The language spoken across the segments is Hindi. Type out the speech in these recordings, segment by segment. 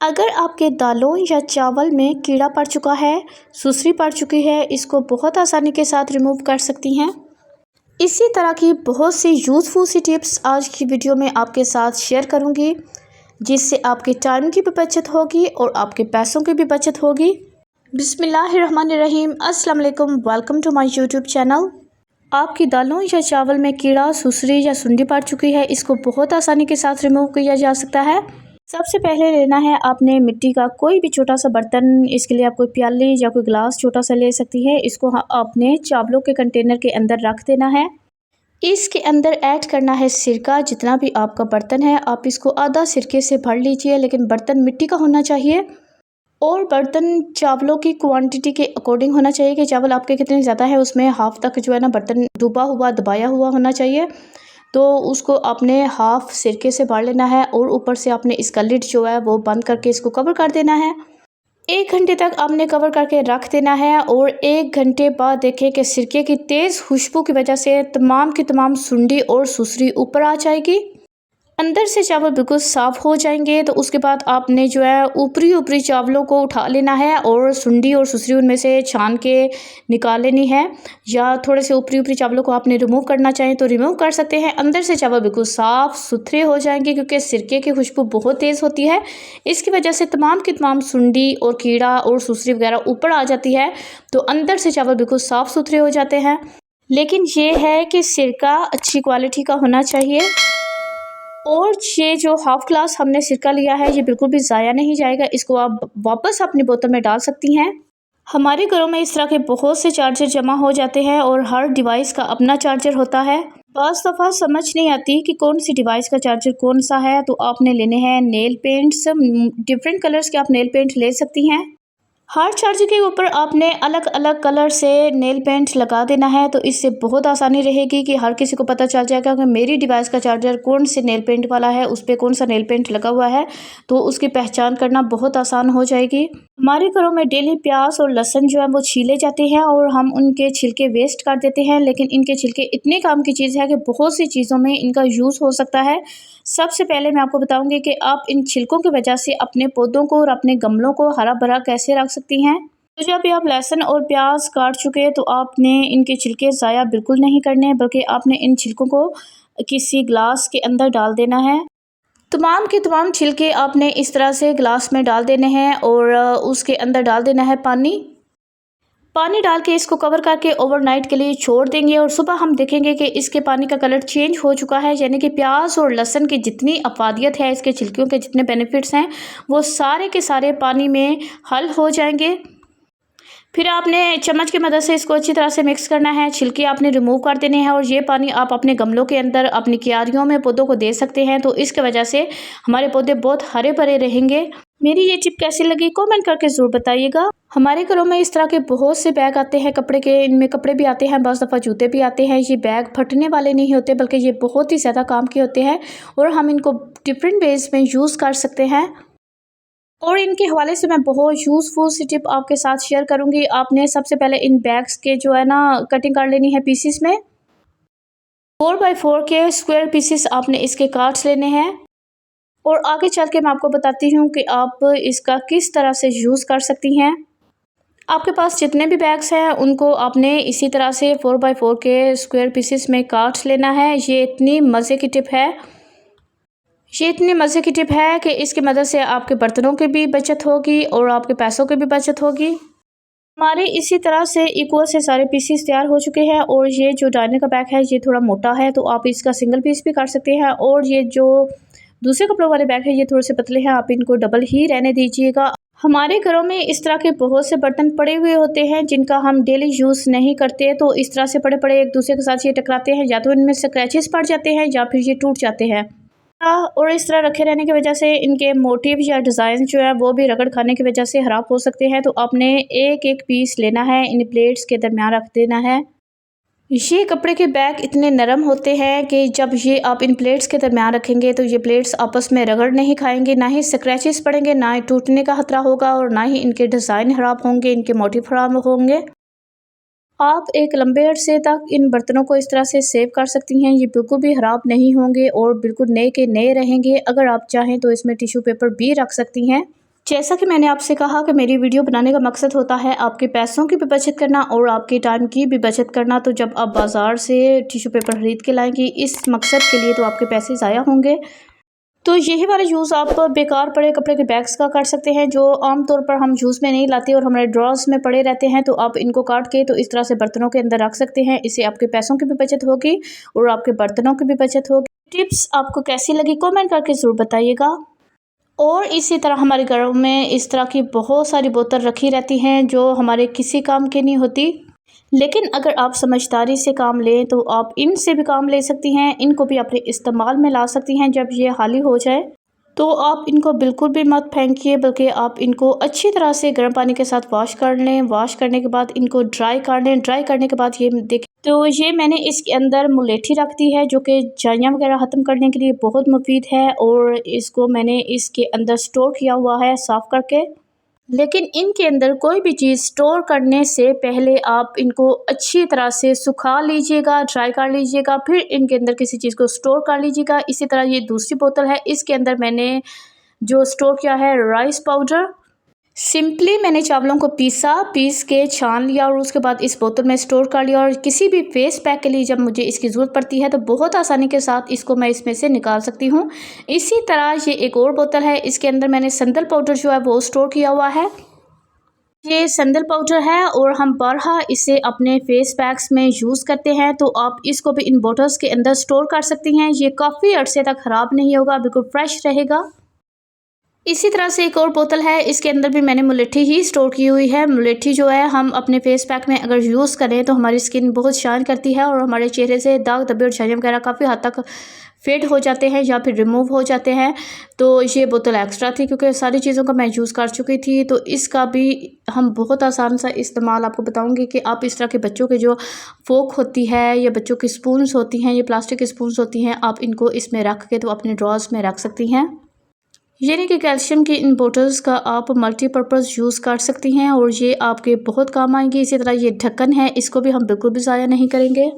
अगर आपके दालों या चावल में कीड़ा पड़ चुका है, सुसरी पड़ चुकी है, इसको बहुत आसानी के साथ रिमूव कर सकती हैं। इसी तरह की बहुत सी यूज़फुल सी टिप्स आज की वीडियो में आपके साथ शेयर करूंगी, जिससे आपके टाइम की भी बचत होगी और आपके पैसों की भी बचत होगी। बिस्मिल्लाहिर्रहमानिर्रहीम, अस्सलाम वालेकुम, welcome to my YouTube channel. आपकी दालों या चावल में कीड़ा, सुसरी या सुंडी पड़ चुकी है, इसको बहुत आसानी के साथ रिमूव किया जा सकता है। सबसे पहले लेना है आपने मिट्टी का कोई भी छोटा सा बर्तन। इसके लिए आप कोई प्याली या कोई गिलास छोटा सा ले सकती है। इसको आपने चावलों के कंटेनर के अंदर रख देना है। इसके अंदर ऐड करना है सिरका। जितना भी आपका बर्तन है आप इसको आधा सिरके से भर लीजिए, लेकिन बर्तन मिट्टी का होना चाहिए और बर्तन चावलों की क्वांटिटी के अकॉर्डिंग होना चाहिए कि चावल आपके कितने ज़्यादा है, उसमें हाफ तक जो है ना बर्तन डूबा हुआ दबाया हुआ होना चाहिए। तो उसको आपने हाफ सिरके से भर लेना है और ऊपर से आपने इसका लिड जो है वो बंद करके इसको कवर कर देना है। 1 घंटे तक आपने कवर करके रख देना है और 1 घंटे बाद देखें कि सिरके की तेज़ खुशबू की वजह से तमाम की तमाम सुंडी और सुसरी ऊपर आ जाएगी, अंदर से चावल बिल्कुल साफ़ हो जाएंगे। तो उसके बाद आपने जो है ऊपरी चावलों को उठा लेना है और सुंडी और सुसरी उनमें से छान के निकाल लेनी है, या थोड़े से ऊपरी चावलों को आपने रिमूव करना चाहें तो रिमूव कर सकते हैं। अंदर से चावल बिल्कुल साफ़ सुथरे हो जाएंगे, क्योंकि सिरके की खुशबू बहुत तेज़ होती है। इसकी वजह से तमाम की तमाम सुंडी और कीड़ा और सुसरी वगैरह ऊपर आ जाती है, तो अंदर से चावल बिल्कुल साफ़ सुथरे हो जाते हैं। लेकिन ये है कि सिरका अच्छी क्वालिटी का होना चाहिए, और ये जो हाफ ग्लास हमने सिरका लिया है ये बिल्कुल भी ज़ाया नहीं जाएगा। इसको आप वापस अपनी बोतल में डाल सकती हैं। हमारे घरों में इस तरह के बहुत से चार्जर जमा हो जाते हैं और हर डिवाइस का अपना चार्जर होता है। बस दफ़ा समझ नहीं आती कि कौन सी डिवाइस का चार्जर कौन सा है, तो आपने लेने हैं नेल पेंट्स। डिफरेंट कलर्स के आप नेल पेंट ले सकती हैं। हर चार्जर के ऊपर आपने अलग अलग कलर से नेल पेंट लगा देना है, तो इससे बहुत आसानी रहेगी कि हर किसी को पता चल जाएगा कि मेरी डिवाइस का चार्जर कौन से नेल पेंट वाला है, उस पर कौन सा नेल पेंट लगा हुआ है, तो उसकी पहचान करना बहुत आसान हो जाएगी। हमारे घरों में डेली प्याज और लहसुन जो है वो छीले जाते हैं और हम उनके छिलके वेस्ट कर देते हैं, लेकिन इनके छिलके इतने काम की चीज़ है कि बहुत सी चीज़ों में इनका यूज़ हो सकता है। सबसे पहले मैं आपको बताऊंगी कि आप इन छिलकों की वजह से अपने पौधों को और अपने गमलों को हरा भरा कैसे रख सकती हैं। तो जब भी आप लहसुन और प्याज काट चुके तो आपने इनके छिलके ज़ाया बिल्कुल नहीं करने, बल्कि आपने इन छिलकों को किसी ग्लास के अंदर डाल देना है। तमाम के तमाम छिलके आपने इस तरह से ग्लास में डाल देने हैं और उसके अंदर डाल देना है पानी डाल के इसको कवर करके ओवरनाइट के लिए छोड़ देंगे, और सुबह हम देखेंगे कि इसके पानी का कलर चेंज हो चुका है। यानी कि प्याज और लहसुन की जितनी अफादियत है, इसके छिलकियों के जितने बेनिफिट्स हैं, वो सारे के सारे पानी में हल हो जाएंगे। फिर आपने चम्मच की मदद से इसको अच्छी तरह से मिक्स करना है। छिलके आपने रिमूव कर देने हैं और ये पानी आप अपने गमलों के अंदर अपनी क्यारियों में पौधों को दे सकते हैं, तो इसके वजह से हमारे पौधे बहुत हरे भरे रहेंगे। मेरी ये टिप कैसी लगी कमेंट करके ज़रूर बताइएगा। हमारे घरों में इस तरह के बहुत से बैग आते हैं कपड़े के, इनमें कपड़े भी आते हैं, बस दफ़ा जूते भी आते हैं। ये बैग फटने वाले नहीं होते, बल्कि ये बहुत ही ज़्यादा काम के होते हैं और हम इनको डिफरेंट वेज में यूज़ कर सकते हैं। और इनके हवाले से मैं बहुत यूज़फुल सी टिप आपके साथ शेयर करूंगी। आपने सबसे पहले इन बैग्स के जो है ना कटिंग कर लेनी है पीसीस में। 4x4 के स्क्वायर पीसीस आपने इसके काट लेने हैं, और आगे चल के मैं आपको बताती हूँ कि आप इसका किस तरह से यूज़ कर सकती हैं। आपके पास जितने भी बैग्स हैं उनको आपने इसी तरह से 4x4 के स्क्वायर पीसीस में काट लेना है। ये इतनी मज़े की टिप है कि इसकी मदद से आपके बर्तनों की भी बचत होगी और आपके पैसों की भी बचत होगी। हमारे इसी तरह से इक्वल से सारे पीसेस तैयार हो चुके हैं, और ये जो डाइनिंग का बैग है ये थोड़ा मोटा है, तो आप इसका सिंगल पीस भी कर सकते हैं। और ये जो दूसरे कपड़ों वाले बैग है ये थोड़े से पतले हैं, आप इनको डबल ही रहने दीजिएगा। हमारे घरों में इस तरह के बहुत से बर्तन पड़े हुए होते हैं जिनका हम डेली यूज़ नहीं करते, तो इस तरह से पड़े पड़े एक दूसरे के साथ ये टकराते हैं, या तो इनमें स्क्रैचेस पड़ जाते हैं या फिर ये टूट जाते हैं। और इस तरह रखे रहने की वजह से इनके मोटिव या डिज़ाइन जो है वो भी रगड़ खाने की वजह से ख़राब हो सकते हैं। तो आपने एक एक पीस लेना है, इन प्लेट्स के दरमियान रख देना है। ये कपड़े के बैग इतने नरम होते हैं कि जब ये आप इन प्लेट्स के दरमियान रखेंगे तो ये प्लेट्स आपस में रगड़ नहीं खाएंगे, ना ही स्क्रैचेस पड़ेंगे, ना ही टूटने का खतरा होगा, और ना ही इनके डिज़ाइन ख़राब होंगे, इनके मोटिव ख़राब होंगे। आप एक लंबे अरसे तक इन बर्तनों को इस तरह से सेव कर सकती हैं। ये बिल्कुल भी ख़राब नहीं होंगे और बिल्कुल नए के नए रहेंगे। अगर आप चाहें तो इसमें टिश्यू पेपर भी रख सकती हैं। जैसा कि मैंने आपसे कहा कि मेरी वीडियो बनाने का मकसद होता है आपके पैसों की भी बचत करना और आपके टाइम की भी बचत करना। तो जब आप बाज़ार से टिश्यू पेपर ख़रीद के लाएंगी इस मकसद के लिए, तो आपके पैसे ज़ाया होंगे। तो यही वाला यूज़ आप बेकार पड़े कपड़े के बैग्स का कर सकते हैं, जो आमतौर पर हम यूज़ में नहीं लाते और हमारे ड्रॉर्स में पड़े रहते हैं। तो आप इनको काट के तो इस तरह से बर्तनों के अंदर रख सकते हैं। इससे आपके पैसों की भी बचत होगी और आपके बर्तनों की भी बचत होगी। टिप्स आपको कैसी लगी कमेंट करके ज़रूर बताइएगा। और इसी तरह हमारे घरों में इस तरह की बहुत सारी बोतल रखी रहती हैं जो हमारे किसी काम की नहीं होती, लेकिन अगर आप समझदारी से काम लें तो आप इनसे भी काम ले सकती हैं। इनको भी अपने इस्तेमाल में ला सकती हैं। जब ये खाली हो जाए तो आप इनको बिल्कुल भी मत फेंकिए, बल्कि आप इनको अच्छी तरह से गर्म पानी के साथ वॉश कर लें। वॉश करने के बाद इनको ड्राई कर लें। ड्राई करने के बाद ये देखिए, तो ये मैंने इसके अंदर मुलेठी रख दी है, जो कि जाइयाँ वगैरह ख़त्म करने के लिए बहुत मुफीद है। और इसको मैंने इसके अंदर स्टोर किया हुआ है साफ़ करके। लेकिन इनके अंदर कोई भी चीज़ स्टोर करने से पहले आप इनको अच्छी तरह से सुखा लीजिएगा, ड्राई कर लीजिएगा, फिर इनके अंदर किसी चीज़ को स्टोर कर लीजिएगा। इसी तरह ये दूसरी बोतल है, इसके अंदर मैंने जो स्टोर किया है राइस पाउडर। सिंपली मैंने चावलों को पीस के छान लिया और उसके बाद इस बोतल में स्टोर कर लिया। और किसी भी फेस पैक के लिए जब मुझे इसकी ज़रूरत पड़ती है तो बहुत आसानी के साथ इसको मैं इसमें से निकाल सकती हूँ। इसी तरह ये एक और बोतल है, इसके अंदर मैंने संदल पाउडर जो है वो स्टोर किया हुआ है। ये संदल पाउडर है और हम बारहा इसे अपने फेस पैक्स में यूज़ करते हैं। तो आप इसको भी इन बोतल्स के अंदर स्टोर कर सकती हैं। ये काफ़ी अर्से तक ख़राब नहीं होगा, बिल्कुल फ्रेश रहेगा। इसी तरह से एक और बोतल है, इसके अंदर भी मैंने मुलेठी ही स्टोर की हुई है। मुलेठी जो है हम अपने फेस पैक में अगर यूज़ करें तो हमारी स्किन बहुत शाइन करती है और हमारे चेहरे से दाग धब्बे और छाइयाँ वगैरह काफ़ी हद तक फेड हो जाते हैं या फिर रिमूव हो जाते हैं। तो ये बोतल एक्स्ट्रा थी क्योंकि सारी चीज़ों का मैं यूज़ कर चुकी थी। तो इसका भी हम बहुत आसान सा इस्तेमाल आपको बताऊँगी कि आप इस तरह के बच्चों के जो फोक होती है या बच्चों की स्पून्स होती हैं, ये प्लास्टिक की स्पून्स होती हैं, आप इनको इसमें रख के तो अपने ड्रॉर्स में रख सकती हैं। यानी कि कैल्शियम की इन बोतल्स का आप मल्टीपर्पज़ यूज़ कर सकती हैं और ये आपके बहुत काम आएंगी। इसी तरह ये ढक्कन है, इसको भी हम बिल्कुल भी ज़ाया नहीं करेंगे।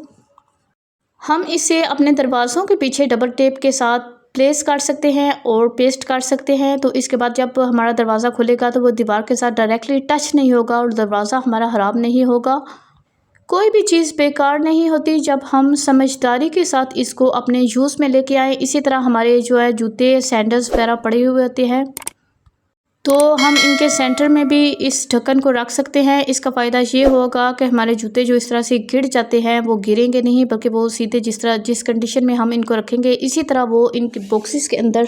हम इसे अपने दरवाज़ों के पीछे डबल टेप के साथ प्लेस कर सकते हैं और पेस्ट कर सकते हैं। तो इसके बाद जब हमारा दरवाज़ा खुलेगा तो वो दीवार के साथ डायरेक्टली टच नहीं होगा और दरवाज़ा हमारा ख़राब नहीं होगा। कोई भी चीज़ बेकार नहीं होती जब हम समझदारी के साथ इसको अपने यूज़ में लेके आए। इसी तरह हमारे जो है जूते सैंडल्स वगैरह पड़े हुए होते हैं, तो हम इनके सेंटर में भी इस ढक्कन को रख सकते हैं। इसका फ़ायदा ये होगा कि हमारे जूते जो इस तरह से गिर जाते हैं वो गिरेंगे नहीं, बल्कि वो सीधे जिस कंडीशन में हम इनको रखेंगे इसी तरह वो इनके बॉक्सेस के अंदर